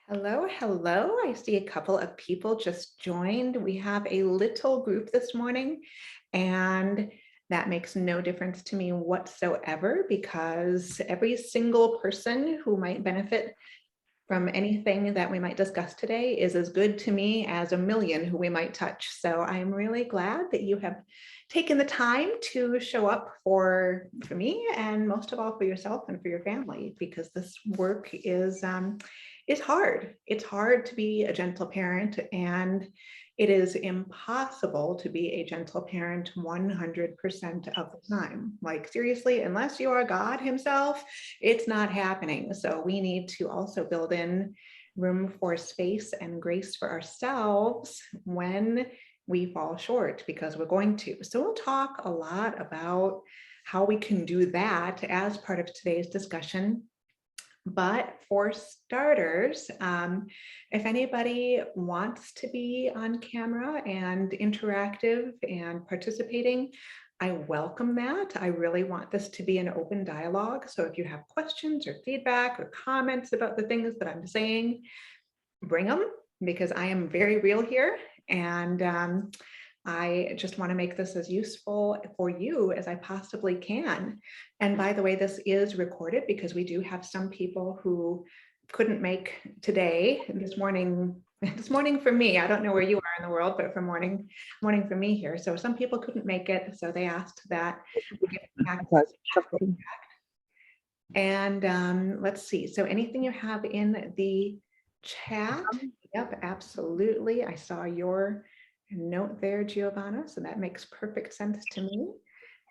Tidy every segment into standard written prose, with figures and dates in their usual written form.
Hello, hello. I see a couple of people just joined. We have a little group this morning, and that makes no difference to me whatsoever because every single person who might benefit from anything that we might discuss today is as good to me as a million who we might touch. So I'm really glad that you have taken the time to show up for me and most of all for yourself and for your family, because this work is hard. It's hard to be a gentle parent, and it is impossible to be a gentle parent 100% of the time. Like seriously, unless you are God himself, it's not happening. So we need to also build in room for space and grace for ourselves when we fall short, because we're going to. So we'll talk a lot about how we can do that as part of today's discussion. But for starters, if anybody wants to be on camera and interactive and participating, I welcome that. I really want this to be an open dialogue. So if you have questions or feedback or comments about the things that I'm saying, bring them, because I am very real here. And I just want to make this as useful for you as I possibly can. And by the way, this is recorded because we do have some people who couldn't make today, this morning for me. I don't know where you are in the world, but for morning for me here. So some people couldn't make it. So they asked that we get access to chat. And let's see. So anything you have in the chat? Yep, absolutely. I saw your note there, Giovanna, so that makes perfect sense to me.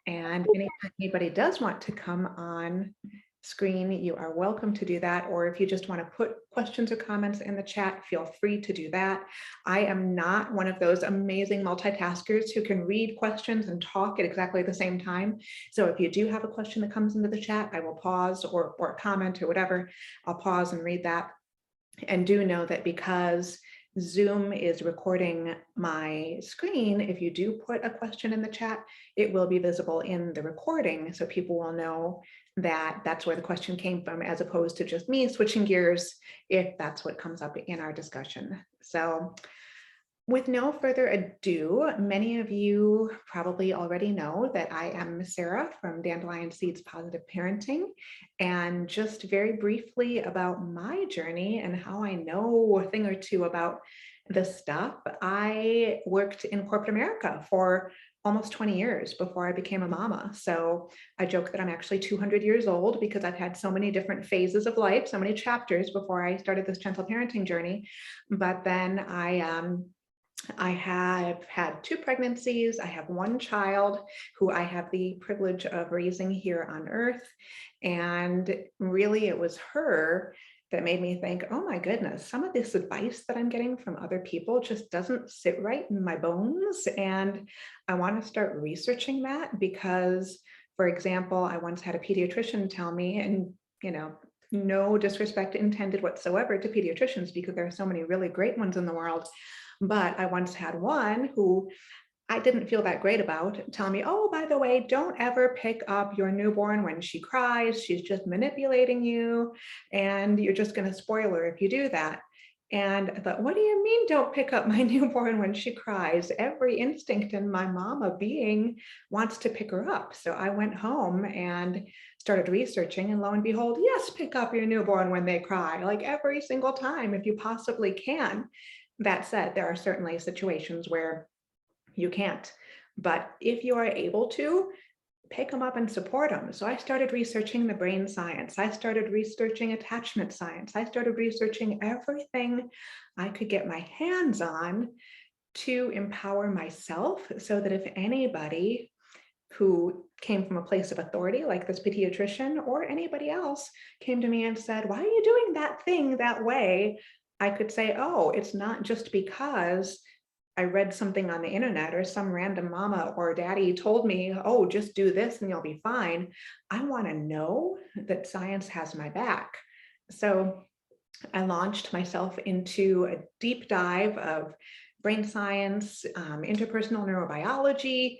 And anytime anybody does want to come on screen, you are welcome to do that. Or if you just want to put questions or comments in the chat, feel free to do that. I am not one of those amazing multitaskers who can read questions and talk at exactly the same time. So if you do have a question that comes into the chat, I will pause, or comment or whatever. I'll pause and read that. And do know that because Zoom is recording my screen, if you do put a question in the chat, it will be visible in the recording, so people will know that that's where the question came from, as opposed to just me switching gears if that's what comes up in our discussion. So with no further ado, many of you probably already know that I am Sarah from Dandelion Seeds Positive Parenting. And just very briefly about my journey and how I know a thing or two about this stuff, I worked in corporate America for almost 20 years before I became a mama. So I joke that I'm actually 200 years old because I've had so many different phases of life, so many chapters before I started this gentle parenting journey. But then I have had 2 pregnancies. I have 1 child who I have the privilege of raising here on earth. And really, it was her that made me think, oh my goodness, some of this advice that I'm getting from other people just doesn't sit right in my bones. And I want to start researching that because, for example, I once had a pediatrician tell me, and no disrespect intended whatsoever to pediatricians, because there are so many really great ones in the world. But I once had one who I didn't feel that great about tell me, oh, by the way, don't ever pick up your newborn when she cries. She's just manipulating you, and you're just going to spoil her if you do that. And I thought, what do you mean don't pick up my newborn when she cries? Every instinct in my mama being wants to pick her up. So I went home and started researching, and lo and behold, yes, pick up your newborn when they cry, like every single time if you possibly can. That said, there are certainly situations where you can't, but if you are able to, pick them up and support them. So I started researching the brain science. I started researching attachment science. I started researching everything I could get my hands on to empower myself, so that if anybody who came from a place of authority, like this pediatrician, or anybody else came to me and said, why are you doing that thing that way? I could say, oh, it's not just because I read something on the internet or some random mama or daddy told me, oh, just do this and you'll be fine. I want to know that science has my back. So I launched myself into a deep dive of brain science, interpersonal neurobiology,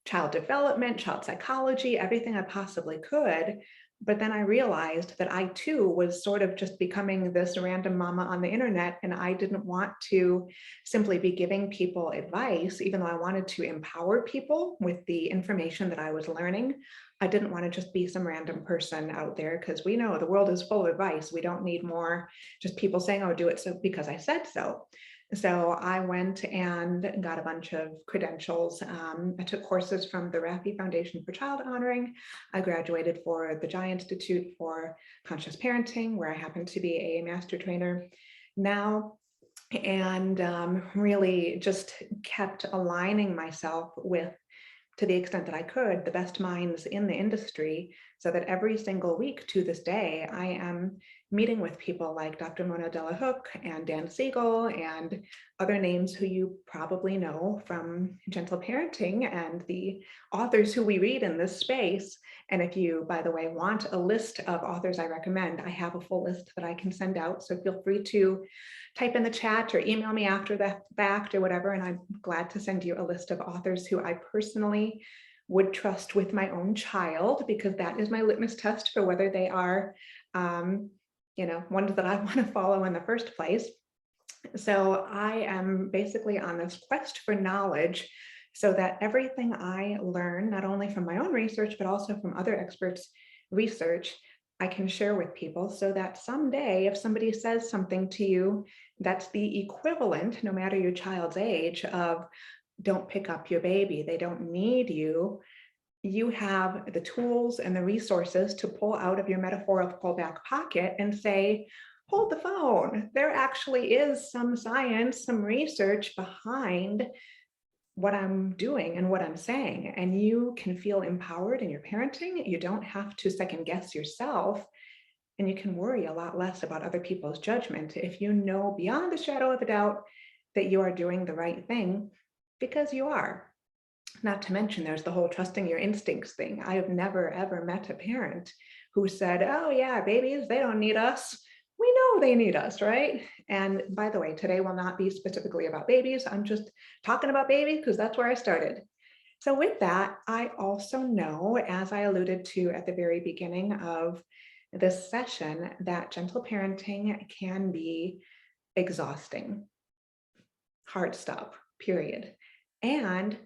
child development, child psychology, everything I possibly could. But then I realized that I too was sort of just becoming this random mama on the internet, and I didn't want to simply be giving people advice, even though I wanted to empower people with the information that I was learning. I didn't want to just be some random person out there, because we know the world is full of advice. We don't need more just people saying, oh, do it so because I said so. So I went and got a bunch of credentials. I took courses from the Raffi Foundation for Child Honoring. I graduated for the Jai Institute for Conscious Parenting, where I happen to be a master trainer now, and really just kept aligning myself with, to the extent that I could, the best minds in the industry, so that every single week to this day, I am meeting with people like Dr. Mona Delahooke and Dan Siegel and other names who you probably know from Gentle Parenting and the authors who we read in this space. And if you, by the way, want a list of authors I recommend, I have a full list that I can send out. So feel free to type in the chat or email me after the fact or whatever, and I'm glad to send you a list of authors who I personally would trust with my own child, because that is my litmus test for whether they are ones that I want to follow in the first place. So I am basically on this quest for knowledge, so that everything I learn, not only from my own research, but also from other experts' research, I can share with people, so that someday if somebody says something to you that's the equivalent, no matter your child's age, of don't pick up your baby, they don't need you, you have the tools and the resources to pull out of your metaphorical back pocket and say, hold the phone. There actually is some science, some research behind what I'm doing and what I'm saying. And you can feel empowered in your parenting. You don't have to second guess yourself. And you can worry a lot less about other people's judgment if you know beyond a shadow of a doubt that you are doing the right thing, because you are. Not to mention, there's the whole trusting your instincts thing. I have never, ever met a parent who said, oh yeah, babies, they don't need us. We know they need us, right? And by the way, today will not be specifically about babies. I'm just talking about babies because that's where I started. So with that, I also know, as I alluded to at the very beginning of this session, that gentle parenting can be exhausting. Hard stop, period. And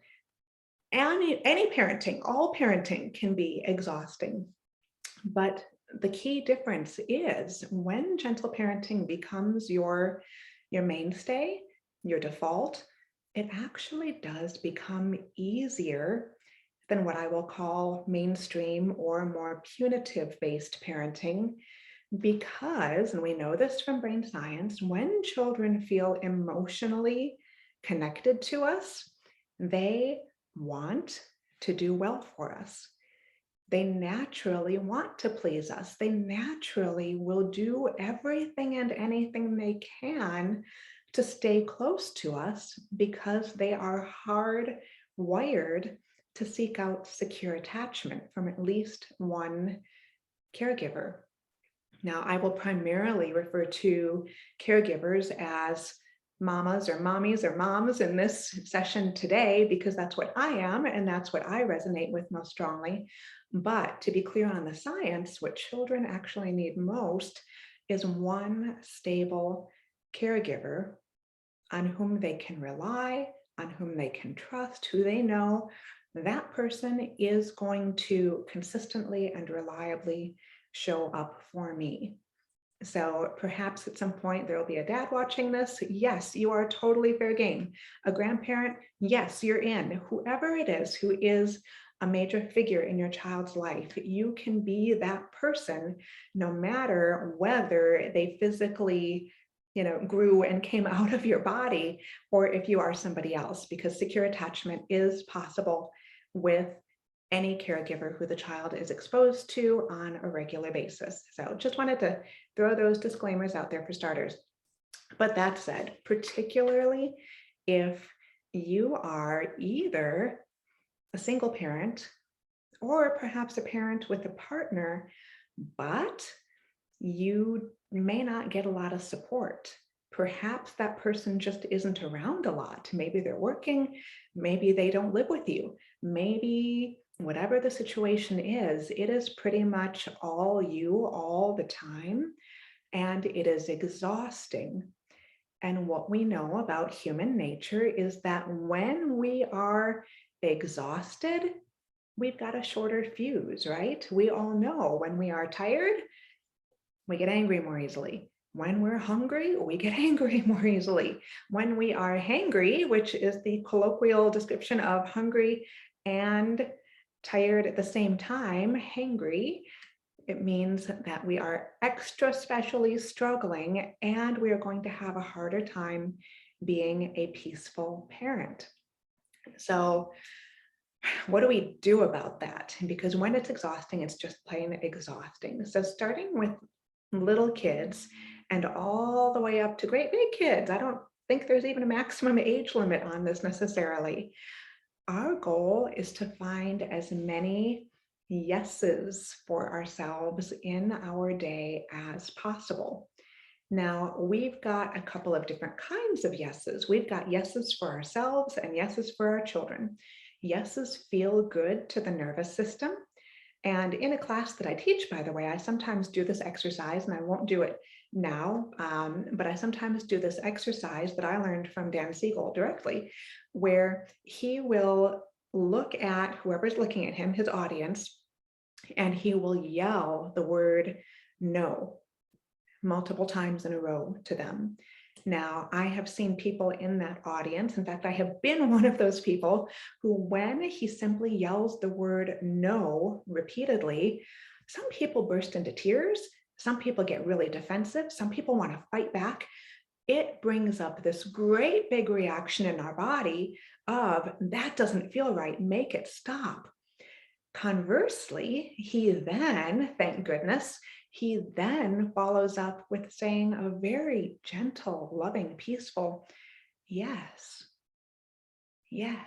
any parenting, all parenting can be exhausting. But the key difference is when gentle parenting becomes your mainstay, your default, it actually does become easier than what I will call mainstream or more punitive-based parenting. Because, and we know this from brain science, when children feel emotionally connected to us, they want to do well for us. They naturally want to please us. They naturally will do everything and anything they can to stay close to us, because they are hardwired to seek out secure attachment from at least one caregiver. Now, I will primarily refer to caregivers as mamas or mommies or moms in this session today, because that's what I am and that's what I resonate with most strongly. But to be clear on the science, what children actually need most is one stable caregiver on whom they can rely, on whom they can trust, who they know that person is going to consistently and reliably show up for me. So perhaps at some point there will be a dad watching this. Yes, you are totally fair game. A grandparent, yes, you're in. Whoever it is who is a major figure in your child's life, you can be that person, no matter whether they physically, grew and came out of your body, or if you are somebody else, because secure attachment is possible with any caregiver who the child is exposed to on a regular basis. So just wanted to throw those disclaimers out there for starters. But that said, particularly if you are either a single parent or perhaps a parent with a partner, but you may not get a lot of support. Perhaps that person just isn't around a lot. Maybe they're working, maybe they don't live with you, maybe whatever the situation is, it is pretty much all you all the time, and it is exhausting. And what we know about human nature is that when we are exhausted, we've got a shorter fuse, right? We all know when we are tired, we get angry more easily. When we're hungry, we get angry more easily. When we are hangry, which is the colloquial description of hungry and tired at the same time, hangry, it means that we are extra specially struggling and we are going to have a harder time being a peaceful parent. So what do we do about that? Because when it's exhausting, it's just plain exhausting. So starting with little kids and all the way up to great big kids, I don't think there's even a maximum age limit on this necessarily. Our goal is to find as many yeses for ourselves in our day as possible. Now, we've got a couple of different kinds of yeses. We've got yeses for ourselves and yeses for our children. Yeses feel good to the nervous system. And in a class that I teach, by the way, I sometimes do this exercise, and I won't do it now, but I sometimes do this exercise that I learned from Dan Siegel directly, where he will look at whoever's looking at him, his audience, and he will yell the word no multiple times in a row to them. Now, I have seen people in that audience. In fact, I have been one of those people who, when he simply yells the word no repeatedly, some people burst into tears. Some people get really defensive. Some people want to fight back. It brings up this great big reaction in our body of, that doesn't feel right, make it stop. Conversely, he then, thank goodness, he then follows up with saying a very gentle, loving, peaceful, yes, yes,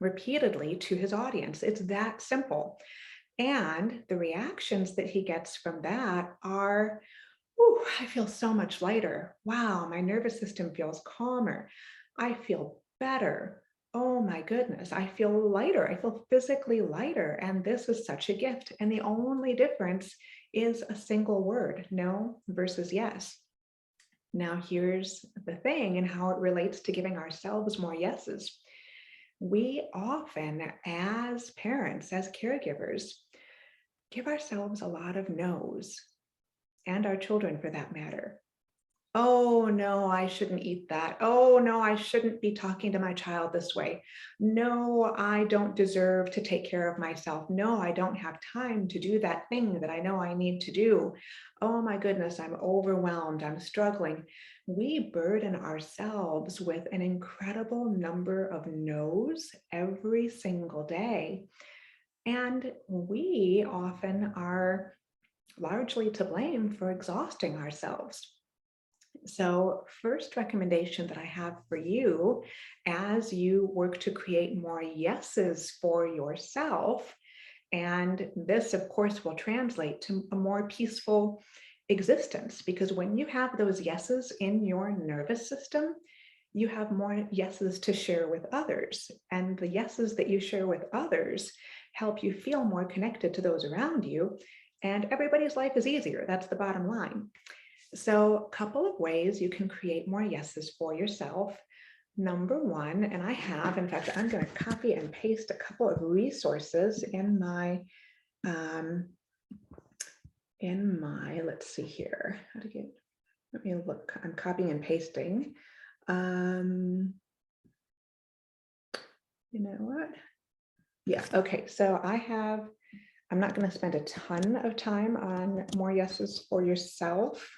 repeatedly to his audience. It's that simple. And the reactions that he gets from that are, "Ooh, I feel so much lighter. Wow, my nervous system feels calmer. I feel better. Oh my goodness, I feel lighter. I feel physically lighter. And this is such a gift." And the only difference is a single word, no versus yes. Now, here's the thing and how it relates to giving ourselves more yeses. We often, as parents, as caregivers, give ourselves a lot of no's, and our children for that matter. Oh, no, I shouldn't eat that. Oh, no, I shouldn't be talking to my child this way. No, I don't deserve to take care of myself. No, I don't have time to do that thing that I know I need to do. Oh my goodness, I'm overwhelmed. I'm struggling. We burden ourselves with an incredible number of no's every single day. And we often are largely to blame for exhausting ourselves. So, first recommendation that I have for you as you work to create more yeses for yourself, and this, of course, will translate to a more peaceful existence, because when you have those yeses in your nervous system, you have more yeses to share with others. And the yeses that you share with others help you feel more connected to those around you. And everybody's life is easier. That's the bottom line. So, a couple of ways you can create more yeses for yourself. Number one, and I have, in fact, I'm going to copy and paste a couple of resources in my, let's see here, how to get, let me look, I'm copying and pasting. You know what? Yeah, okay, so I'm not going to spend a ton of time on more yeses for yourself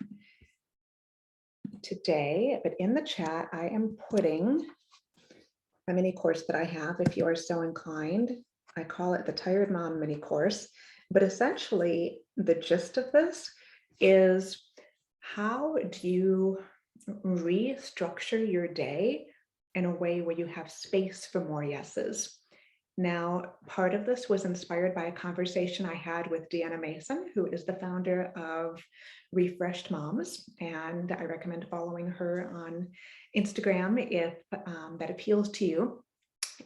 today, but in the chat, I am putting a mini course that I have, if you are so inclined. I call it the Tired Mom mini course, but essentially the gist of this is, how do you restructure your day in a way where you have space for more yeses? Now, part of this was inspired by a conversation I had with Deanna Mason, who is the founder of Refreshed Moms, and I recommend following her on Instagram if that appeals to you.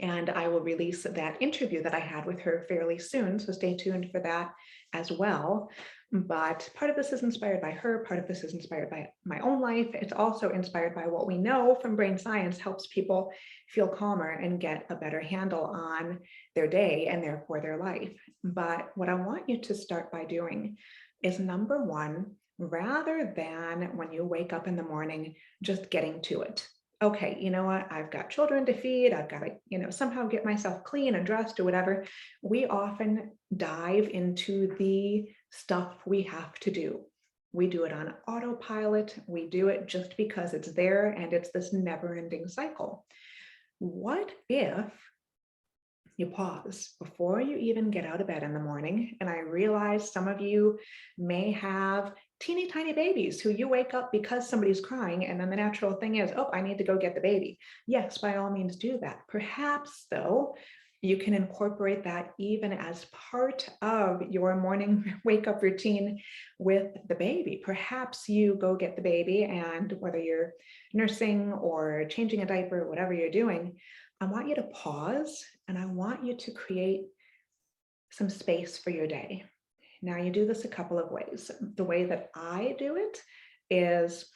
And I will release that interview that I had with her fairly soon. So stay tuned for that as well. But part of this is inspired by her, part of this is inspired by my own life. It's also inspired by what we know from brain science helps people feel calmer and get a better handle on their day and therefore their life. But what I want you to start by doing is, number one, rather than when you wake up in the morning, just getting to it. Okay, you know what? I've got children to feed. I've got to, somehow get myself clean and dressed or whatever. We often dive into the stuff we have to do. We do it on autopilot. We do it just because it's there, and it's this never-ending cycle. What if you pause before you even get out of bed in the morning? And I realize some of you may have teeny tiny babies who you wake up because somebody's crying, and then the natural thing is, oh, I need to go get the baby. Yes, by all means do that. Perhaps though, you can incorporate that even as part of your morning wake up routine with the baby. Perhaps you go get the baby, and whether you're nursing or changing a diaper, whatever you're doing, I want you to pause and I want you to create some space for your day. Now, you do this a couple of ways. The way that I do it is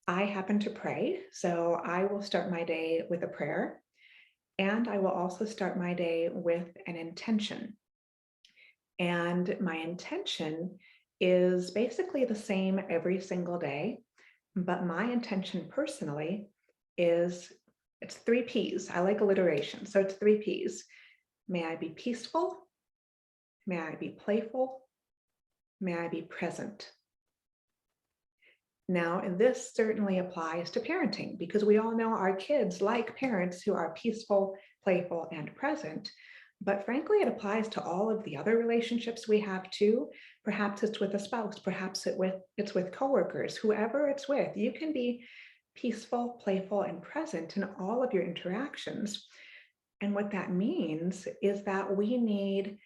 I happen to pray. So I will start my day with a prayer, and I will also start my day with an intention. And my intention is basically the same every single day, but my intention personally is, it's 3 P's. I like alliteration. So it's 3 P's. May I be peaceful? May I be playful? May I be present? Now, this certainly applies to parenting, because we all know our kids like parents who are peaceful, playful, and present. But frankly, it applies to all of the other relationships we have too. Perhaps it's with a spouse, perhaps it's with coworkers, whoever it's with. You can be peaceful, playful, and present in all of your interactions. And what that means is that we need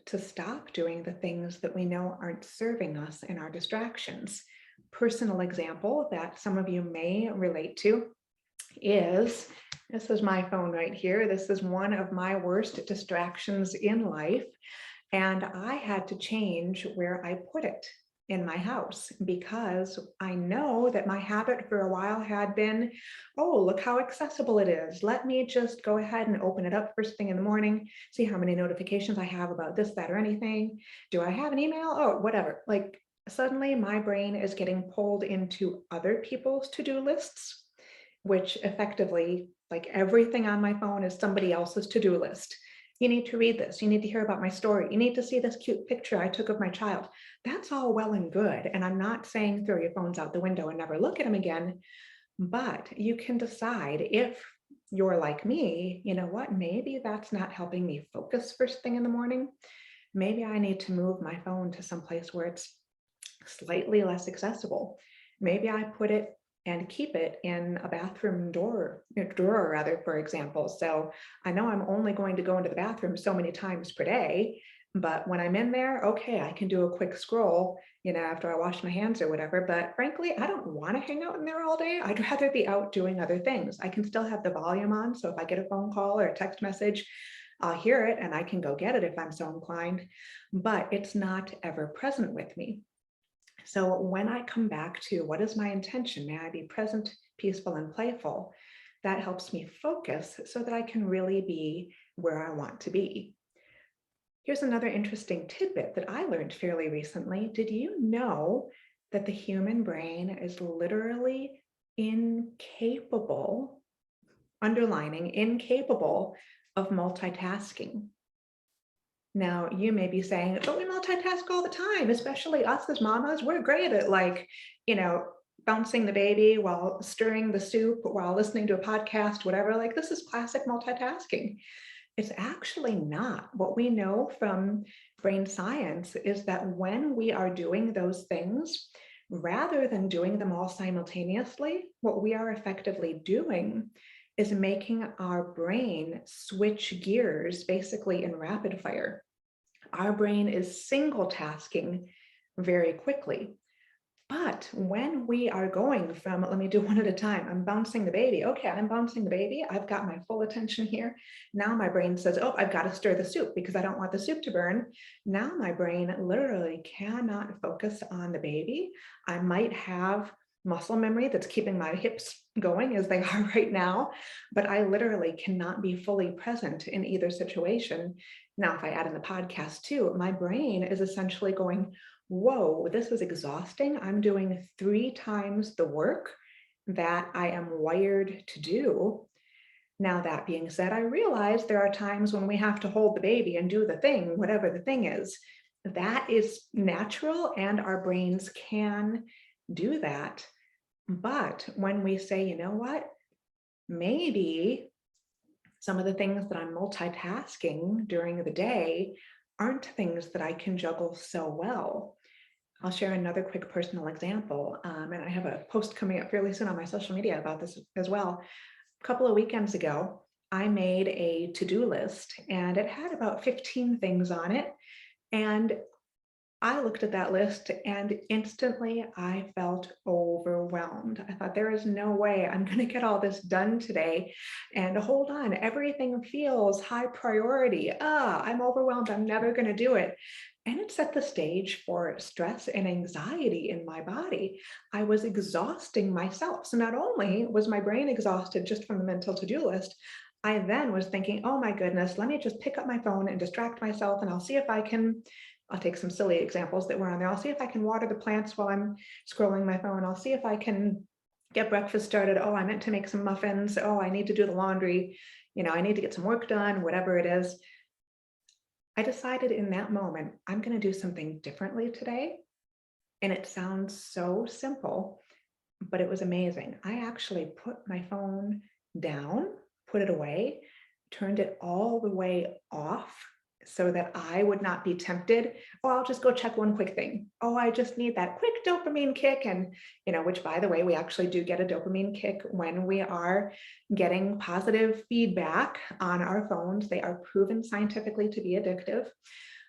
to stop doing the things that we know aren't serving us in our distractions. Personal example that some of you may relate to is, this is my phone right here. This is one of my worst distractions in life. And I had to change where I put it in my house, because I know that my habit for a while had been, oh, look how accessible it is. Let me just go ahead and open it up first thing in the morning, see how many notifications I have about this, that, or anything. Do I have an email? Oh, whatever. Like, suddenly my brain is getting pulled into other people's to-do lists, which effectively, like, everything on my phone is somebody else's to-do list. You need to read this. You need to hear about my story. You need to see this cute picture I took of my child. That's all well and good. And I'm not saying throw your phones out the window and never look at them again, but you can decide, if you're like me, you know what, maybe that's not helping me focus first thing in the morning. Maybe I need to move my phone to someplace where it's slightly less accessible. Maybe I put it and keep it in a bathroom drawer, for example. So I know I'm only going to go into the bathroom so many times per day, but when I'm in there, okay, I can do a quick scroll, after I wash my hands or whatever. But frankly, I don't want to hang out in there all day. I'd rather be out doing other things. I can still have the volume on. So if I get a phone call or a text message, I'll hear it and I can go get it if I'm so inclined, but it's not ever present with me. So when I come back to what is my intention, may I be present, peaceful, and playful, that helps me focus so that I can really be where I want to be. Here's another interesting tidbit that I learned fairly recently. Did you know that the human brain is literally incapable, underlining incapable, of multitasking? Now, you may be saying, but we multitask all the time, especially us as mamas. We're great at, like, bouncing the baby while stirring the soup, while listening to a podcast, whatever. Like, this is classic multitasking. It's actually not. What we know from brain science is that when we are doing those things, rather than doing them all simultaneously, what we are effectively doing is making our brain switch gears basically in rapid fire. Our brain is single tasking very quickly. But when we are going from, let me do one at a time, I'm bouncing the baby. Okay, I'm bouncing the baby. I've got my full attention here. Now my brain says, oh, I've got to stir the soup because I don't want the soup to burn. Now my brain literally cannot focus on the baby. I might have muscle memory that's keeping my hips going as they are right now, but I literally cannot be fully present in either situation. Now, if I add in the podcast too, my brain is essentially going, whoa, this is exhausting. I'm doing 3 times the work that I am wired to do. Now, that being said, I realize there are times when we have to hold the baby and do the thing, whatever the thing is. That is natural, and our brains can do that. But when we say, you know what, maybe some of the things that I'm multitasking during the day aren't things that I can juggle so well. I'll share another quick personal example. And I have a post coming up fairly soon on my social media about this as well. A couple of weekends ago, I made a to-do list and it had about 15 things on it. And I looked at that list and instantly I felt overwhelmed. I thought, there is no way I'm going to get all this done today. And hold on, everything feels high priority. I'm overwhelmed. I'm never going to do it. And it set the stage for stress and anxiety in my body. I was exhausting myself. So not only was my brain exhausted just from the mental to-do list, I then was thinking, oh my goodness, let me just pick up my phone and distract myself and I'll see if I'll take some silly examples that were on there. I'll see if I can water the plants while I'm scrolling my phone. I'll see if I can get breakfast started. Oh, I meant to make some muffins. Oh, I need to do the laundry. I need to get some work done, whatever it is. I decided in that moment, I'm going to do something differently today. And it sounds so simple, but it was amazing. I actually put my phone down, put it away, turned it all the way off so that I would not be tempted. Oh, I'll just go check one quick thing. Oh, I just need that quick dopamine kick. And, which by the way, we actually do get a dopamine kick when we are getting positive feedback on our phones. They are proven scientifically to be addictive.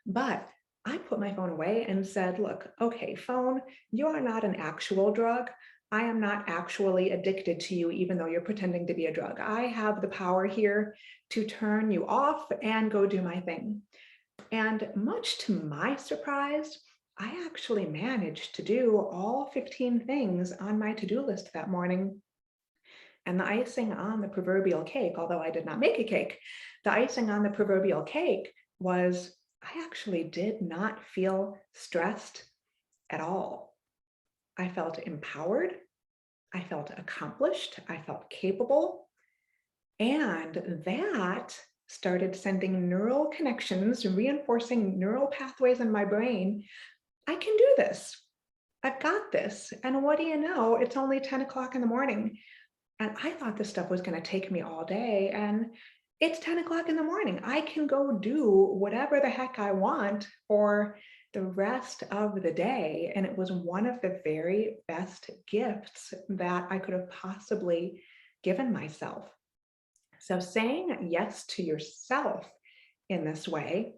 But I put my phone away and said, look, okay, phone, you are not an actual drug. I am not actually addicted to you, even though you're pretending to be a drug. I have the power here to turn you off and go do my thing. And much to my surprise, I actually managed to do all 15 things on my to-do list that morning. And the icing on the proverbial cake, although I did not make a cake, the icing on the proverbial cake was I actually did not feel stressed at all. I felt empowered, I felt accomplished, I felt capable, and that started sending neural connections, reinforcing neural pathways in my brain. I can do this. I've got this. And what do you know? It's only 10 o'clock in the morning. And I thought this stuff was going to take me all day. And it's 10 o'clock in the morning. I can go do whatever the heck I want for the rest of the day. And it was one of the very best gifts that I could have possibly given myself. So saying yes to yourself in this way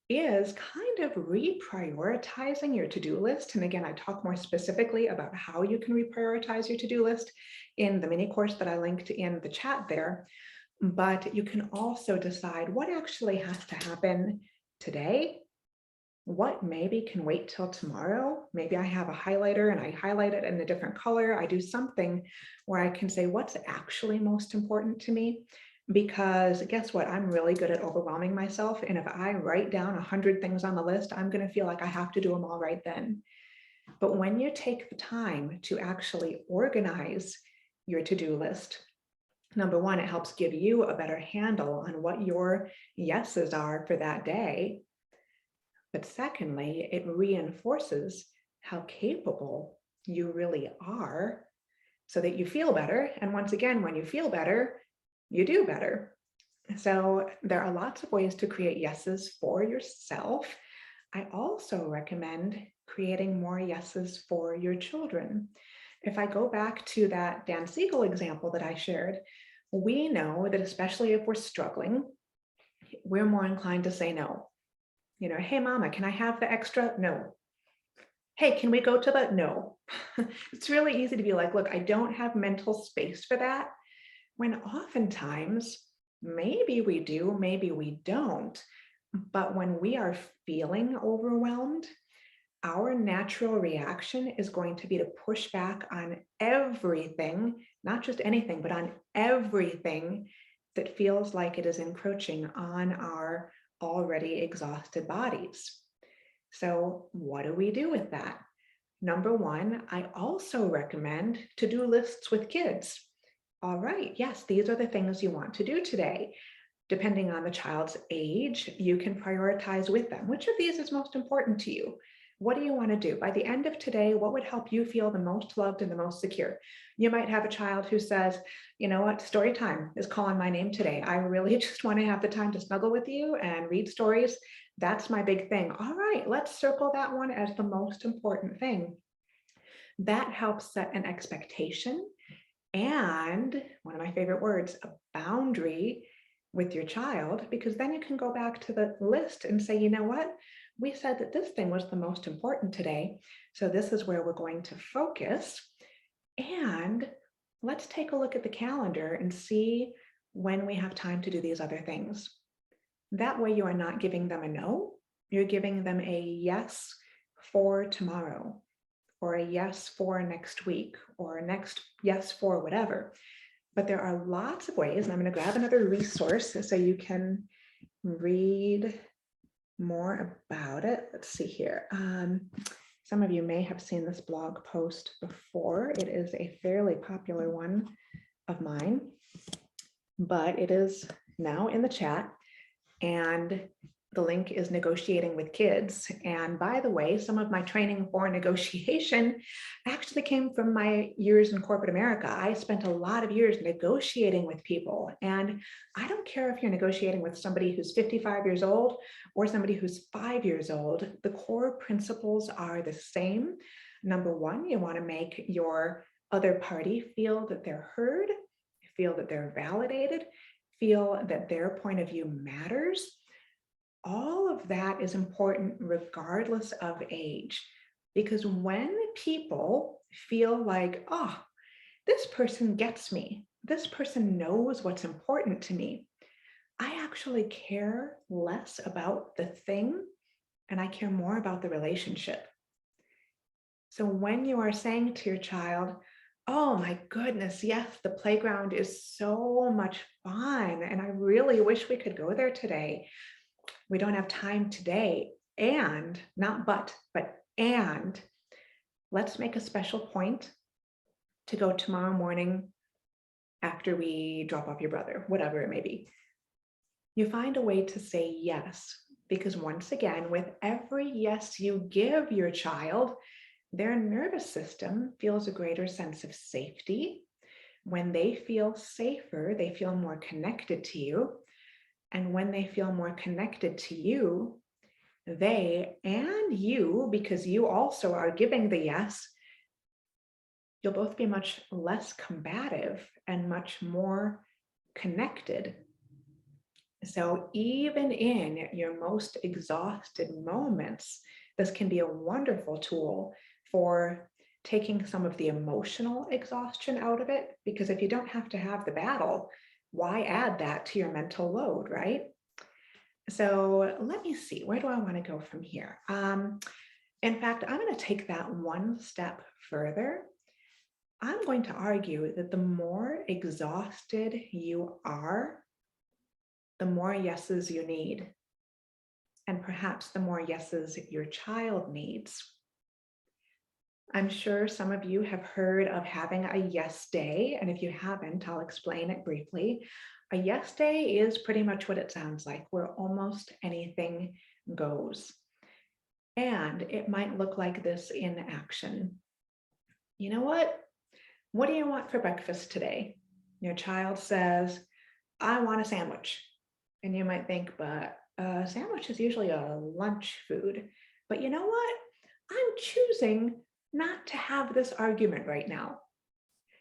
is kind of reprioritizing your to-do list. And again, I talk more specifically about how you can reprioritize your to-do list in the mini course that I linked in the chat there. But you can also decide what actually has to happen today. What maybe can wait till tomorrow? Maybe I have a highlighter and I highlight it in a different color. I do something where I can say what's actually most important to me. Because guess what? I'm really good at overwhelming myself. And if I write down 100 things on the list, I'm going to feel like I have to do them all right then. But when you take the time to actually organize your to-do list, number one, it helps give you a better handle on what your yeses are for that day. But secondly, it reinforces how capable you really are so that you feel better. And once again, when you feel better, you do better. So there are lots of ways to create yeses for yourself. I also recommend creating more yeses for your children. If I go back to that Dan Siegel example that I shared, we know that especially if we're struggling, we're more inclined to say no. Hey, mama, can I have the extra? No. Hey, can we go to the, no. It's really easy to be like, look, I don't have mental space for that. When oftentimes, maybe we do, maybe we don't. But when we are feeling overwhelmed, our natural reaction is going to be to push back on everything, not just anything, but on everything that feels like it is encroaching on our already exhausted bodies. So, what do we do with that? Number one, I also recommend to-do lists with kids. All right, yes, these are the things you want to do today. Depending on the child's age, you can prioritize with them. Which of these is most important to you? What do you want to do? By the end of today, what would help you feel the most loved and the most secure? You might have a child who says, you know what, story time is calling my name today. I really just want to have the time to snuggle with you and read stories. That's my big thing. All right, let's circle that one as the most important thing. That helps set an expectation and one of my favorite words, a boundary with your child, because then you can go back to the list and say, you know what? We said that this thing was the most important today. So this is where we're going to focus. And let's take a look at the calendar and see when we have time to do these other things. That way you are not giving them a no, you're giving them a yes for tomorrow, or a yes for next week, or a next yes for whatever. But there are lots of ways, and I'm going to grab another resource so you can read more about it. Let's see here. Some of you may have seen this blog post before. It is a fairly popular one of mine, but it is now in the chat. And the link is Negotiating with Kids. And by the way, some of my training for negotiation actually came from my years in corporate America. I spent a lot of years negotiating with people. And I don't care if you're negotiating with somebody who's 55 years old or somebody who's 5 years old, the core principles are the same. Number one, you want to make your other party feel that they're heard, feel that they're validated, feel that their point of view matters. All of that is important regardless of age, because when people feel like, oh, this person gets me, this person knows what's important to me, I actually care less about the thing and I care more about the relationship. So when you are saying to your child, oh my goodness, yes, the playground is so much fun and I really wish we could go there today. We don't have time today, and not but and let's make a special point to go tomorrow morning after we drop off your brother, whatever it may be. You find a way to say yes, because once again, with every yes you give your child, their nervous system feels a greater sense of safety. When they feel safer, they feel more connected to you. And when they feel more connected to you, they and you, because you also are giving the yes, you'll both be much less combative and much more connected. So even in your most exhausted moments, this can be a wonderful tool for taking some of the emotional exhaustion out of it, because if you don't have to have the battle, why add that to your mental load, right? So let me see, where do I want to go from here? In fact, I'm going to take that one step further. I'm going to argue that the more exhausted you are, the more yeses you need, and perhaps the more yeses your child needs. I'm sure some of you have heard of having a yes day, and if you haven't, I'll explain it briefly. A yes day is pretty much what it sounds like, where almost anything goes. And it might look like this in action. You know what? What do you want for breakfast today? Your child says, I want a sandwich. And you might think, but a sandwich is usually a lunch food. But you know what? I'm choosing not to have this argument right now.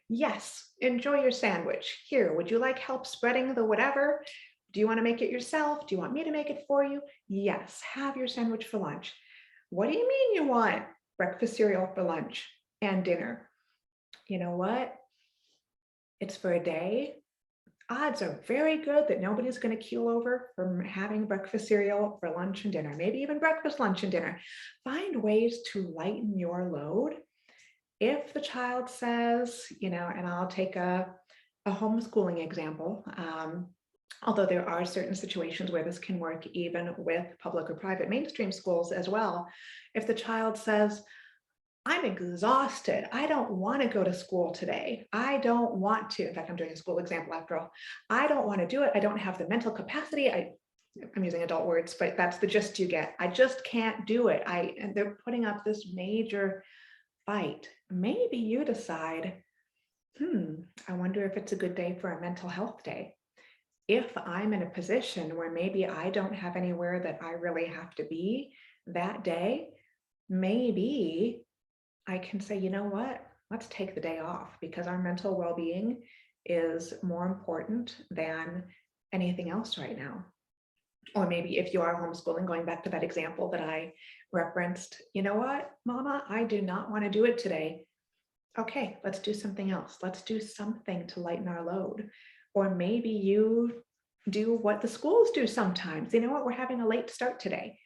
Yes, enjoy your sandwich. Here, would you like help spreading the whatever? Do you want to make it yourself? Do you want me to make it for you? Yes, have your sandwich for lunch. What do you mean you want? breakfast cereal for lunch and dinner. You know what? It's for a day. Odds are very good that nobody's going to keel over from having breakfast cereal for lunch and dinner, maybe even breakfast, lunch, and dinner. Find ways to lighten your load. If the child says, and I'll take a homeschooling example, although there are certain situations where this can work even with public or private mainstream schools as well. If the child says, I'm exhausted. I don't want to go to school today. I don't want to. In fact, I'm doing a school example after all. I don't want to do it. I don't have the mental capacity. I'm using adult words, but that's the gist you get. I just can't do it. And they're putting up this major fight. Maybe you decide, I wonder if it's a good day for a mental health day. If I'm in a position where maybe I don't have anywhere that I really have to be that day, maybe I can say, you know what, let's take the day off, because our mental well-being is more important than anything else right now. Or maybe if you are homeschooling, going back to that example that I referenced, you know what, Mama, I do not want to do it today. Okay, let's do something else. Let's do something to lighten our load. Or maybe you do what the schools do sometimes. You know what, we're having a late start today.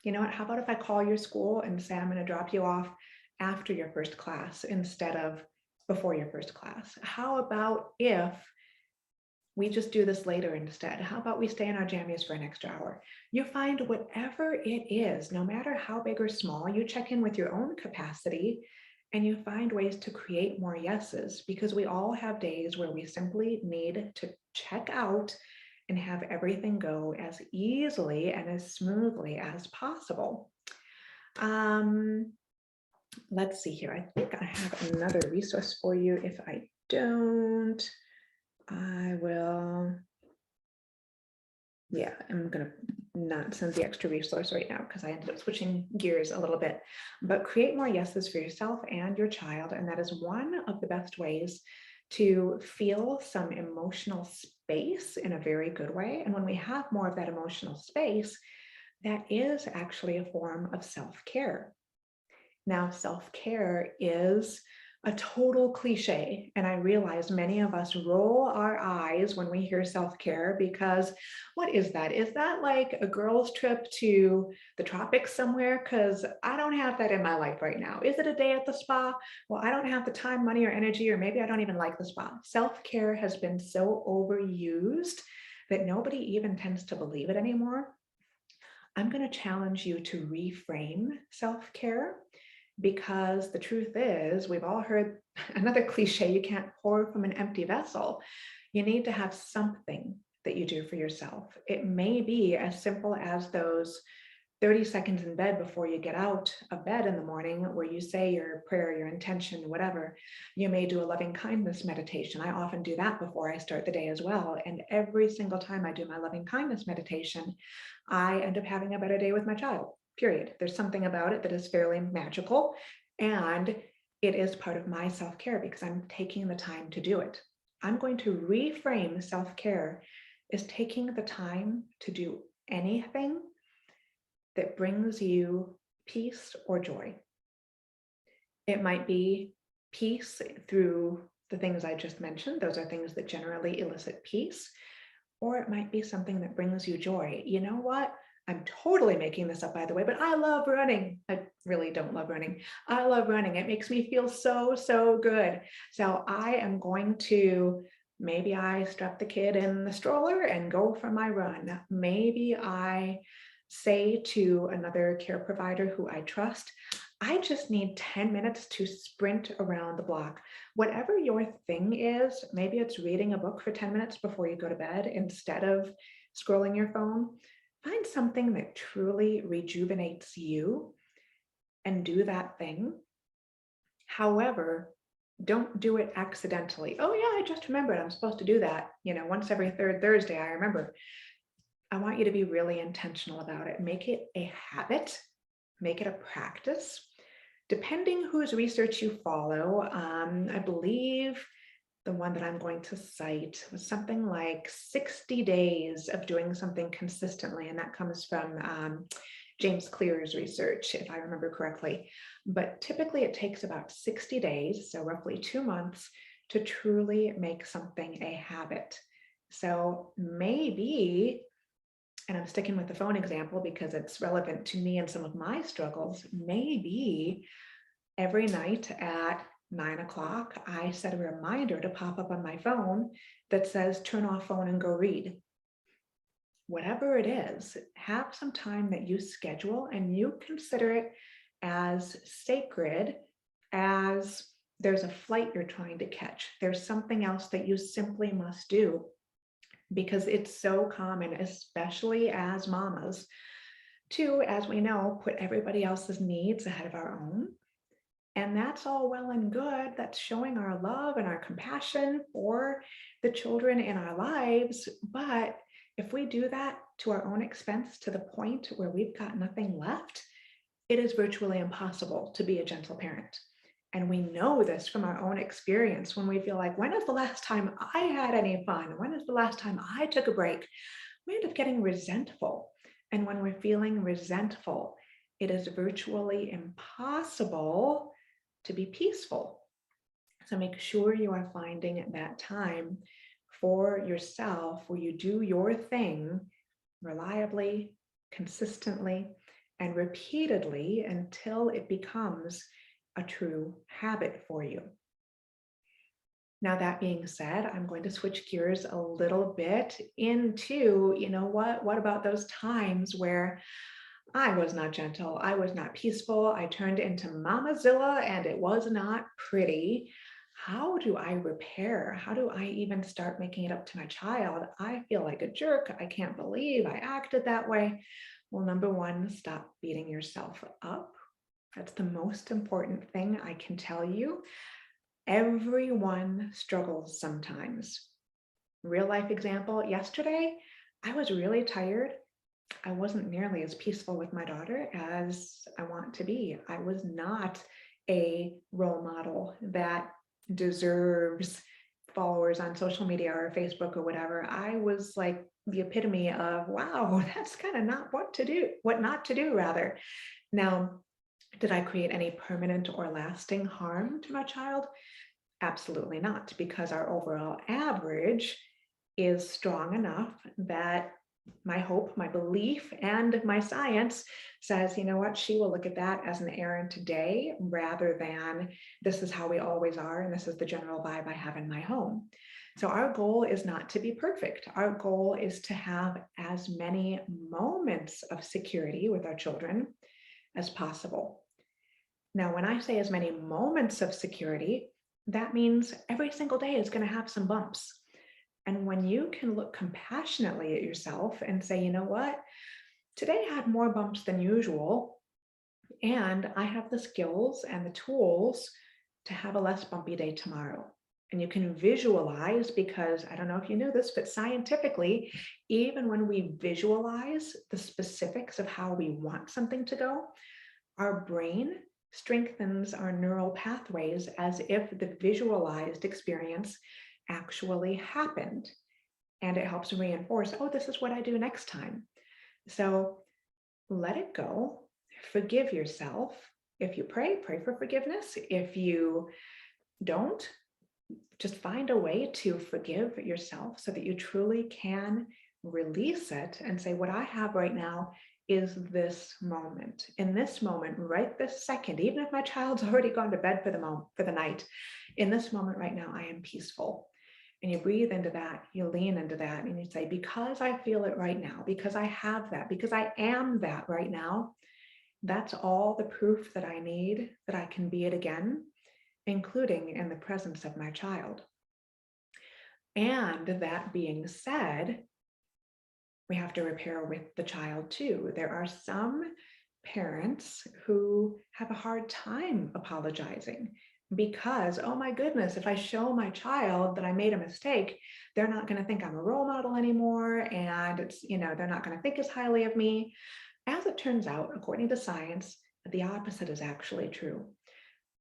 You know what, how about if I call your school and say I'm going to drop you off after your first class instead of before your first class? How about if we just do this later instead? How about we stay in our jammies for an extra hour? You find whatever it is, no matter how big or small, you check in with your own capacity and you find ways to create more yeses, because we all have days where we simply need to check out and have everything go as easily and as smoothly as possible. Let's see here. I think I have another resource for you. If I don't, I will. Yeah, I'm going to not send the extra resource right now because I ended up switching gears a little bit. But create more yeses for yourself and your child. And that is one of the best ways to feel some emotional space in a very good way. And when we have more of that emotional space, that is actually a form of self-care. Now, self-care is a total cliche, and I realize many of us roll our eyes when we hear self-care, because what is that? Is that like a girl's trip to the tropics somewhere? Because I don't have that in my life right now. Is it a day at the spa? Well, I don't have the time, money, or energy, or maybe I don't even like the spa. Self-care has been so overused that nobody even tends to believe it anymore. I'm going to challenge you to reframe self-care, because the truth is, we've all heard another cliche, you can't pour from an empty vessel. You need to have something that you do for yourself. It may be as simple as those 30 seconds in bed before you get out of bed in the morning, where you say your prayer, your intention, whatever. You may do a loving kindness meditation. I often do that before I start the day as well. And every single time I do my loving kindness meditation, I end up having a better day with my child. Period. There's something about it that is fairly magical, and it is part of my self-care because I'm taking the time to do it. I'm going to reframe self-care as taking the time to do anything that brings you peace or joy. It might be peace through the things I just mentioned. Those are things that generally elicit peace. Or it might be something that brings you joy. You know what? I'm totally making this up, by the way, but I love running. I really don't love running. I love running. It makes me feel so, so good. So I am going to, maybe I strap the kid in the stroller and go for my run. Maybe I say to another care provider who I trust, I just need 10 minutes to sprint around the block. Whatever your thing is, maybe it's reading a book for 10 minutes before you go to bed instead of scrolling your phone. Find something that truly rejuvenates you and do that thing. However, don't do it accidentally. Oh yeah, I just remembered I'm supposed to do that. Once every third Thursday, I remember. I want you to be really intentional about it. Make it a habit, make it a practice. Depending whose research you follow, I believe the one that I'm going to cite was something like 60 days of doing something consistently. And that comes from James Clear's research, if I remember correctly. But typically it takes about 60 days, so roughly 2 months, to truly make something a habit. So maybe, and I'm sticking with the phone example because it's relevant to me and some of my struggles, maybe every night at 9 o'clock, I set a reminder to pop up on my phone that says, turn off phone and go read. Whatever it is, have some time that you schedule and you consider it as sacred as there's a flight you're trying to catch. There's something else that you simply must do, because it's so common, especially as mamas, to, as we know, put everybody else's needs ahead of our own. And that's all well and good. That's showing our love and our compassion for the children in our lives. But if we do that to our own expense to the point where we've got nothing left, it is virtually impossible to be a gentle parent. And we know this from our own experience when we feel like, when is the last time I had any fun? When is the last time I took a break? We end up getting resentful. And when we're feeling resentful, it is virtually impossible to be peaceful. So make sure you are finding that time for yourself where you do your thing reliably, consistently, and repeatedly until it becomes a true habit for you. Now, that being said, I'm going to switch gears a little bit into, what about those times where I was not gentle, I was not peaceful, I turned into Mamazilla and it was not pretty. How do I repair? How do I even start making it up to my child? I feel like a jerk. I can't believe I acted that way. Well, number one, stop beating yourself up. That's the most important thing I can tell you. Everyone struggles sometimes. Real life example, yesterday, I was really tired. I wasn't nearly as peaceful with my daughter as I want to be. I was not a role model that deserves followers on social media or Facebook or whatever. I was like the epitome of, wow, that's kind of not what not to do rather. Now, did I create any permanent or lasting harm to my child? Absolutely not, because our overall average is strong enough that my hope, my belief, and my science says, you know what, she will look at that as an errant day rather than this is how we always are, and this is the general vibe I have in my home. So our goal is not to be perfect. Our goal is to have as many moments of security with our children as possible. Now, when I say as many moments of security, that means every single day is going to have some bumps. And when you can look compassionately at yourself and say, you know what, today had more bumps than usual, and I have the skills and the tools to have a less bumpy day tomorrow. And you can visualize, because I don't know if you knew this, but scientifically, even when we visualize the specifics of how we want something to go, our brain strengthens our neural pathways as if the visualized experience actually happened. And it helps reinforce, oh, this is what I do next time. So let it go, forgive yourself. If you pray for forgiveness. If you don't, just find a way to forgive yourself so that you truly can release it and say, what I have right now is this moment. In this moment, right this second, even if my child's already gone to bed for the night, in this moment right now, I am peaceful. And you breathe into that, you lean into that, and you say, because I feel it right now, because I have that, because I am that right now, that's all the proof that I need that I can be it again, including in the presence of my child. And that being said, we have to repair with the child too. There are some parents who have a hard time apologizing because, oh my goodness, if I show my child that I made a mistake, they're not going to think I'm a role model anymore. And it's, they're not going to think as highly of me. As it turns out, according to science, the opposite is actually true.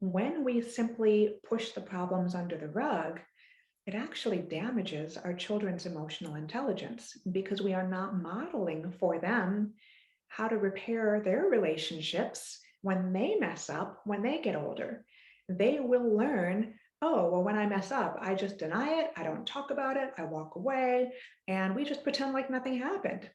When we simply push the problems under the rug, it actually damages our children's emotional intelligence because we are not modeling for them how to repair their relationships when they mess up, when they get older. They will learn, oh, well, when I mess up, I just deny it. I don't talk about it. I walk away and we just pretend like nothing happened.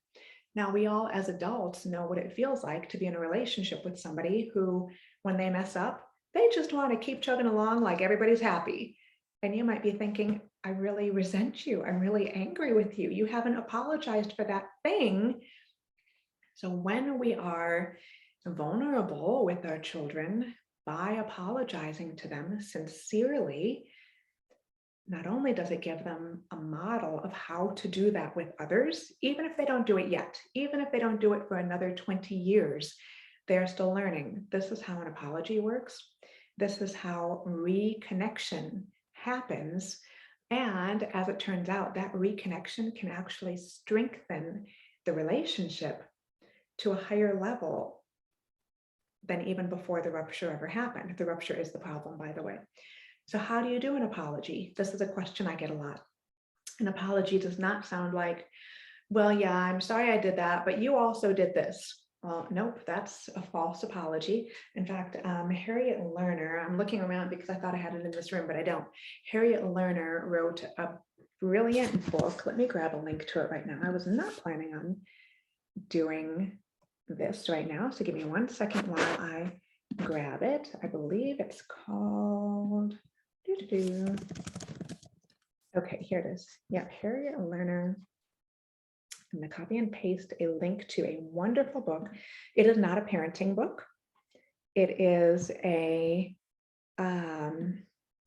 Now, we all as adults know what it feels like to be in a relationship with somebody who, when they mess up, they just want to keep chugging along like everybody's happy. And you might be thinking, I really resent you. I'm really angry with you. You haven't apologized for that thing. So when we are vulnerable with our children by apologizing to them sincerely, not only does it give them a model of how to do that with others, even if they don't do it yet, even if they don't do it for another 20 years, they're still learning. This is how an apology works. This is how reconnection happens. And as it turns out, that reconnection can actually strengthen the relationship to a higher level than even before the rupture ever happened. The rupture is the problem, by the way. So how do you do an apology? This is a question I get a lot. An apology does not sound like, well, yeah, I'm sorry I did that, but you also did this. Well, nope, that's a false apology. In fact, Harriet Lerner, I'm looking around because I thought I had it in this room, but I don't. Harriet Lerner wrote a brilliant book. Let me grab a link to it right now. I was not planning on doing this right now, so give me 1 second while I grab it. I believe it's called, okay, here it is. Yeah, Harriet Lerner. I'm going to copy and paste a link to a wonderful book. It is not a parenting book. It is a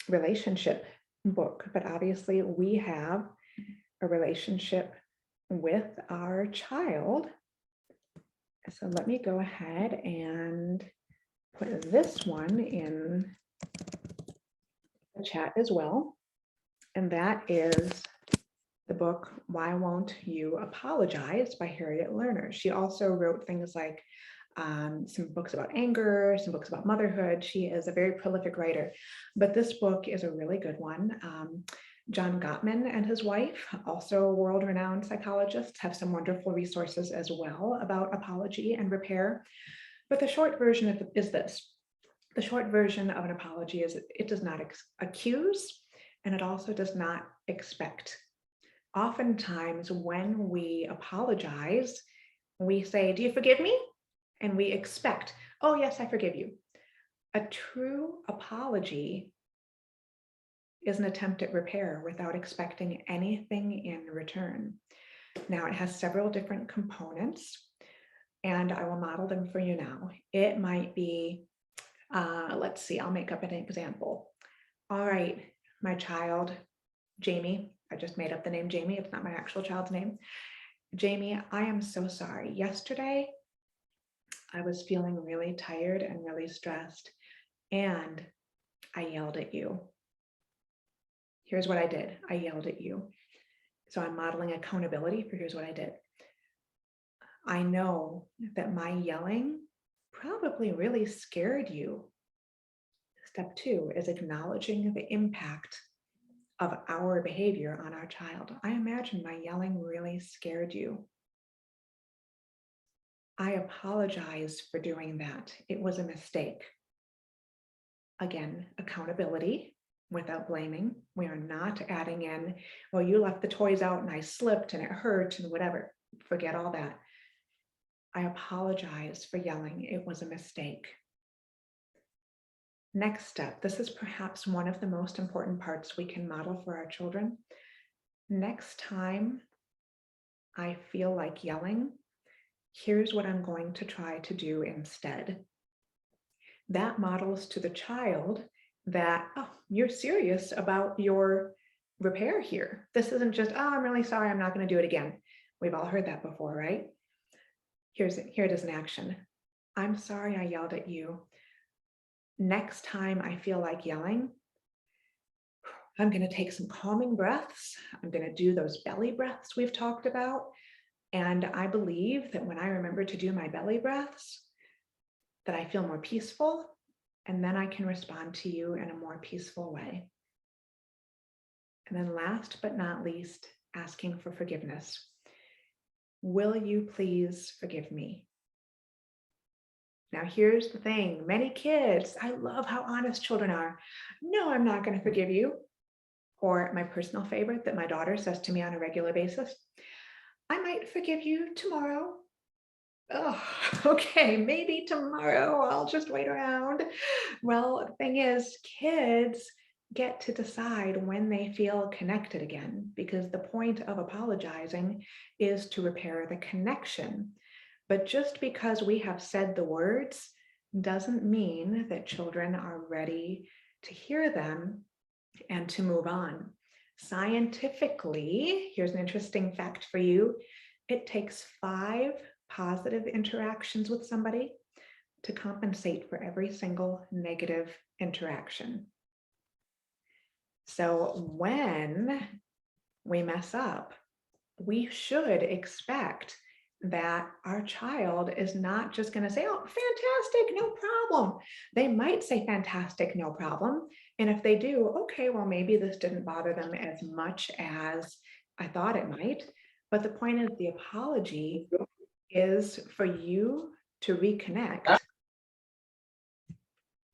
relationship book, but obviously we have a relationship with our child. So let me go ahead and put this one in the chat as well. And that is the book, Why Won't You Apologize by Harriet Lerner. She also wrote things like some books about anger, some books about motherhood. She is a very prolific writer, but this book is a really good one. John Gottman and his wife, also world-renowned psychologists, have some wonderful resources as well about apology and repair. But the short version is this. The short version of an apology is it does not accuse, and it also does not expect. Oftentimes when we apologize, we say, do you forgive me? And we expect, oh yes, I forgive you. A true apology is an attempt at repair without expecting anything in return. Now it has several different components and I will model them for you now. It might be, let's see, I'll make up an example. All right, my child, Jamie, I just made up the name Jamie. It's not my actual child's name. Jamie, I am so sorry. Yesterday, I was feeling really tired and really stressed, and I yelled at you. Here's what I did. I yelled at you. So I'm modeling accountability for here's what I did. I know that my yelling probably really scared you. Step 2 is acknowledging the impact of our behavior on our child. I imagine my yelling really scared you. I apologize for doing that. It was a mistake. Again, accountability without blaming. We are not adding in, well, you left the toys out and I slipped and it hurt and whatever. Forget all that. I apologize for yelling. It was a mistake. Next step, this is perhaps one of the most important parts we can model for our children. Next time I feel like yelling, here's what I'm going to try to do instead. That models to the child that, oh, you're serious about your repair here. This isn't just, oh, I'm really sorry, I'm not going to do it again. We've all heard that before, right? Here it is in action. I'm sorry I yelled at you. Next time I feel like yelling, I'm going to take some calming breaths. I'm going to do those belly breaths we've talked about. And I believe that when I remember to do my belly breaths, that I feel more peaceful, and then I can respond to you in a more peaceful way. And then last but not least, asking for forgiveness. Will you please forgive me? Now, here's the thing. Many kids, I love how honest children are. No, I'm not going to forgive you. Or my personal favorite that my daughter says to me on a regular basis, I might forgive you tomorrow. Oh, okay, maybe tomorrow. I'll just wait around. Well, the thing is, kids get to decide when they feel connected again, because the point of apologizing is to repair the connection. But just because we have said the words doesn't mean that children are ready to hear them and to move on. Scientifically, here's an interesting fact for you. It takes 5 positive interactions with somebody to compensate for every single negative interaction. So when we mess up, we should expect that our child is not just going to say, oh, fantastic, no problem. They might say fantastic, no problem. And if they do, okay, well, maybe this didn't bother them as much as I thought it might. But the point is, the apology is for you to reconnect.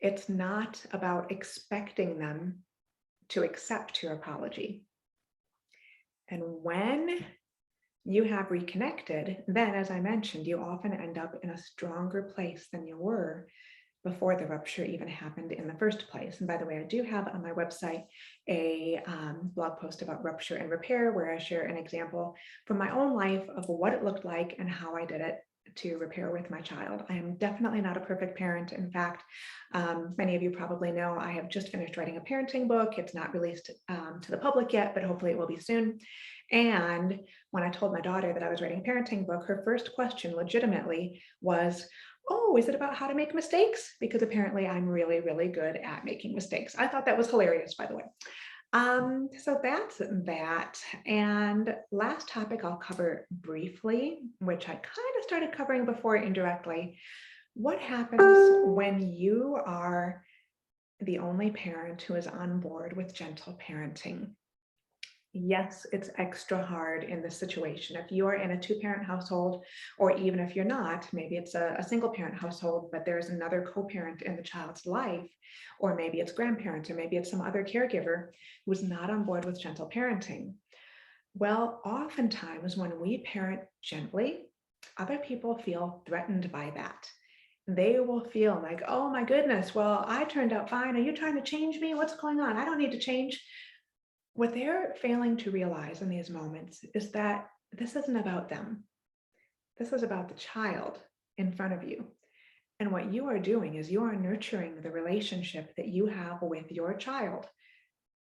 It's not about expecting them to accept your apology. And when you have reconnected, then, as I mentioned, you often end up in a stronger place than you were before the rupture even happened in the first place. And by the way, I do have on my website a blog post about rupture and repair, where I share an example from my own life of what it looked like and how I did it to repair with my child. I am definitely not a perfect parent. In fact, many of you probably know I have just finished writing a parenting book. It's not released to the public yet, but hopefully it will be soon. And when I told my daughter that I was writing a parenting book, her first question legitimately was, oh, is it about how to make mistakes? Because apparently I'm really, really good at making mistakes. I thought that was hilarious, by the way. So that's that. And last topic I'll cover briefly, which I kind of started covering before indirectly. What happens when you are the only parent who is on board with gentle parenting? Yes, it's extra hard in this situation. If you are in a 2-parent household, or even if you're not, maybe it's a single parent household, but there's another co-parent in the child's life, or maybe it's grandparents, or maybe it's some other caregiver who's not on board with gentle parenting. Well, oftentimes when we parent gently, other people feel threatened by that. They will feel like, oh my goodness, well, I turned out fine. Are you trying to change me? What's going on? I don't need to change. What they're failing to realize in these moments is that this isn't about them. This is about the child in front of you. And what you are doing is you are nurturing the relationship that you have with your child,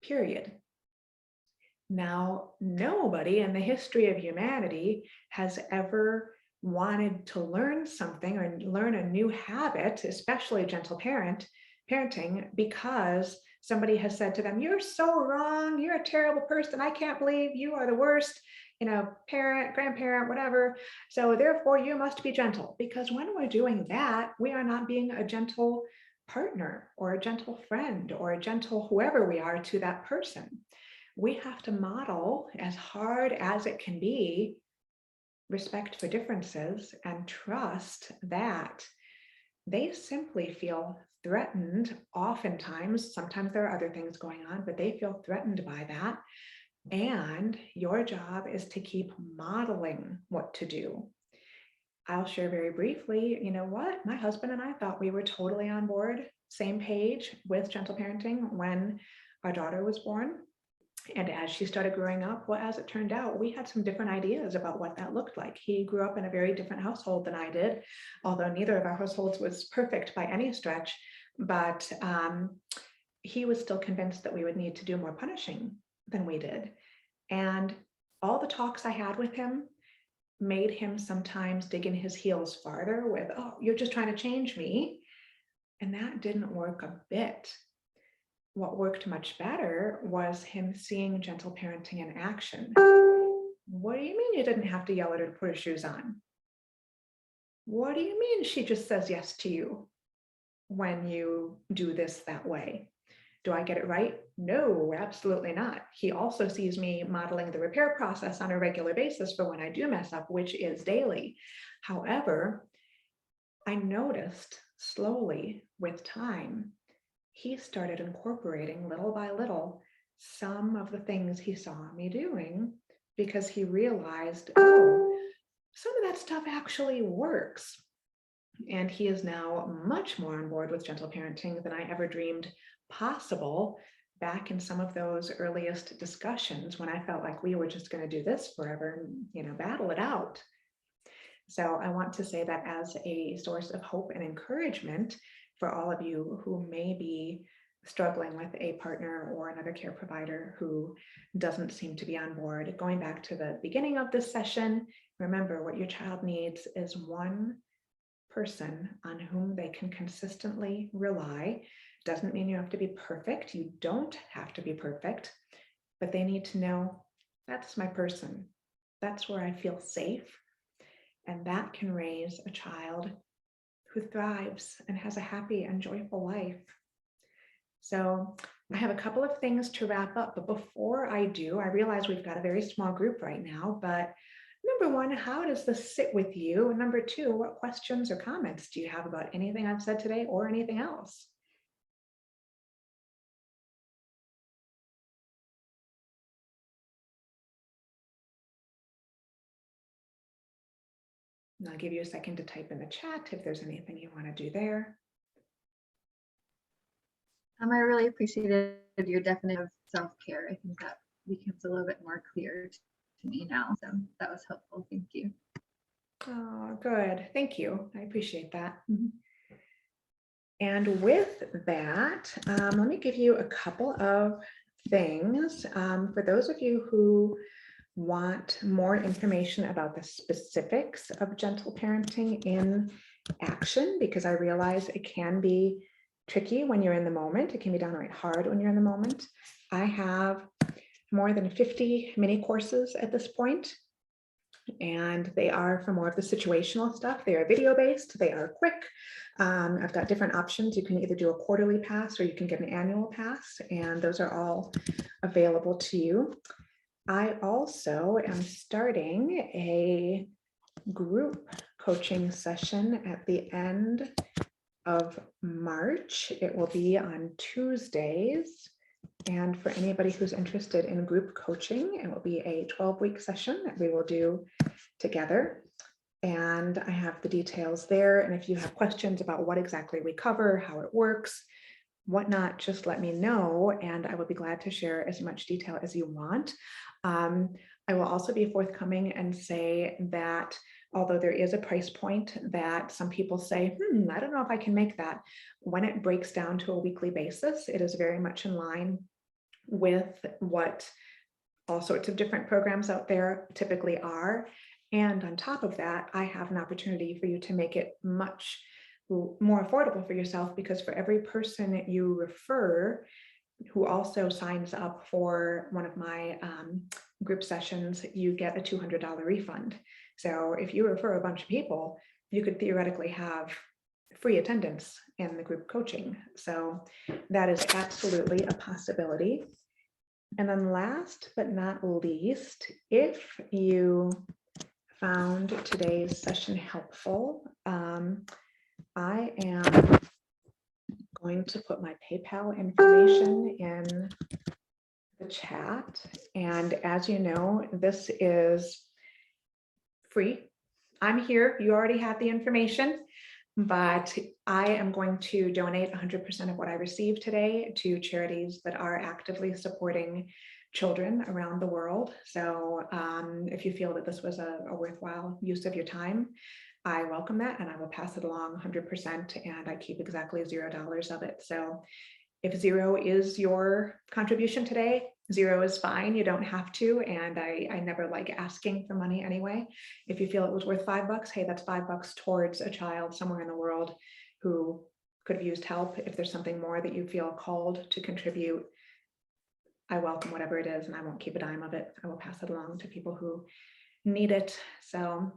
period. Now, nobody in the history of humanity has ever wanted to learn something or learn a new habit, especially gentle parenting, because somebody has said to them, you're so wrong, you're a terrible person, I can't believe you are the worst, parent, grandparent, whatever. So therefore you must be gentle. Because when we're doing that, we are not being a gentle partner or a gentle friend or a gentle whoever we are to that person. We have to model, as hard as it can be, respect for differences and trust that they simply feel threatened oftentimes. Sometimes there are other things going on, but they feel threatened by that. And your job is to keep modeling what to do. I'll share very briefly, you know what? My husband and I thought we were totally on board, same page with gentle parenting when our daughter was born. And as she started growing up, well, as it turned out, we had some different ideas about what that looked like. He grew up in a very different household than I did, although neither of our households was perfect by any stretch. But he was still convinced that we would need to do more punishing than we did. And all the talks I had with him made him sometimes dig in his heels farther with, oh, you're just trying to change me. And that didn't work a bit. What worked much better was him seeing gentle parenting in action. What do you mean you didn't have to yell at her to put her shoes on? What do you mean she just says yes to you when you do this that way? Do I get it right? No, absolutely not. He also sees me modeling the repair process on a regular basis for when I do mess up, which is daily. However, I noticed slowly with time, he started incorporating little by little some of the things he saw me doing because he realized, oh, some of that stuff actually works. And he is now much more on board with gentle parenting than I ever dreamed possible back in some of those earliest discussions when I felt like we were just going to do this forever and, battle it out. So I want to say that as a source of hope and encouragement for all of you who may be struggling with a partner or another care provider who doesn't seem to be on board. Going back to the beginning of this session, remember what your child needs is one person on whom they can consistently rely. Doesn't mean you have to be perfect. You don't have to be perfect, but they need to know that's my person. That's where I feel safe. And that can raise a child who thrives and has a happy and joyful life. So I have a couple of things to wrap up, but before I do, I realize we've got a very small group right now, but number one, how does this sit with you? And number two, what questions or comments do you have about anything I've said today or anything else? And I'll give you a second to type in the chat if there's anything you want to do there. I really appreciated your definition of self-care. I think that becomes a little bit more clear to me now. So that was helpful. Thank you. Oh, good. Thank you. I appreciate that. And with that, let me give you a couple of things. For those of you who want more information about the specifics of gentle parenting in action, because I realize it can be tricky when you're in the moment. It can be downright hard when you're in the moment. I have more than 50 mini courses at this point, and they are for more of the situational stuff. They are video based, they are quick. I've got different options. You can either do a quarterly pass or you can get an annual pass, and those are all available to you. I also am starting a group coaching session at the end of March. It will be on Tuesdays. And for anybody who's interested in group coaching, it will be a 12-week session that we will do together. And I have the details there. And if you have questions about what exactly we cover, how it works, whatnot, just let me know, and I will be glad to share as much detail as you want. I will also be forthcoming and say that although there is a price point that some people say, I don't know if I can make that, when it breaks down to a weekly basis, it is very much in line with what all sorts of different programs out there typically are. And on top of that, I have an opportunity for you to make it much more affordable for yourself, because for every person that you refer who also signs up for one of my group sessions, you get a $200 refund. So if you refer a bunch of people, you could theoretically have free attendance in the group coaching. So that is absolutely a possibility. And then last but not least, if you found today's session helpful, I am going to put my PayPal information in the chat. And as you know, this is free. I'm here. You already have the information, but I am going to donate 100% of what I received today to charities that are actively supporting children around the world. So if you feel that this was a worthwhile use of your time, I welcome that, and I will pass it along 100%, and I keep exactly $0 of it. So if 0 is your contribution today, 0 is fine. You don't have to, and I never like asking for money anyway. If you feel it was worth $5, hey, that's $5 towards a child somewhere in the world who could have used help. If there's something more that you feel called to contribute, I welcome whatever it is, and I won't keep a dime of it. I will pass it along to people who need it. So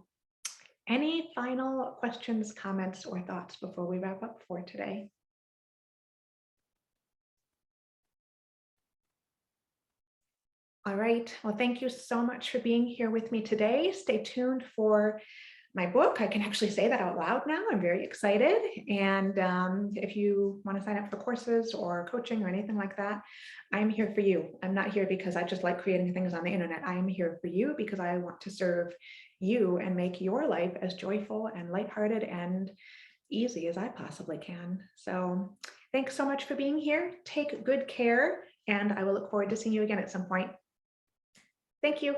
any final questions, comments, or thoughts before we wrap up for today? All right. Well, thank you so much for being here with me today. Stay tuned for my book. I can actually say that out loud now. I'm very excited. And if you want to sign up for courses or coaching or anything like that, I'm here for you. I'm not here because I just like creating things on the internet. I am here for you because I want to serve you and make your life as joyful and lighthearted and easy as I possibly can. So thanks so much for being here. Take good care, and I will look forward to seeing you again at some point. Thank you.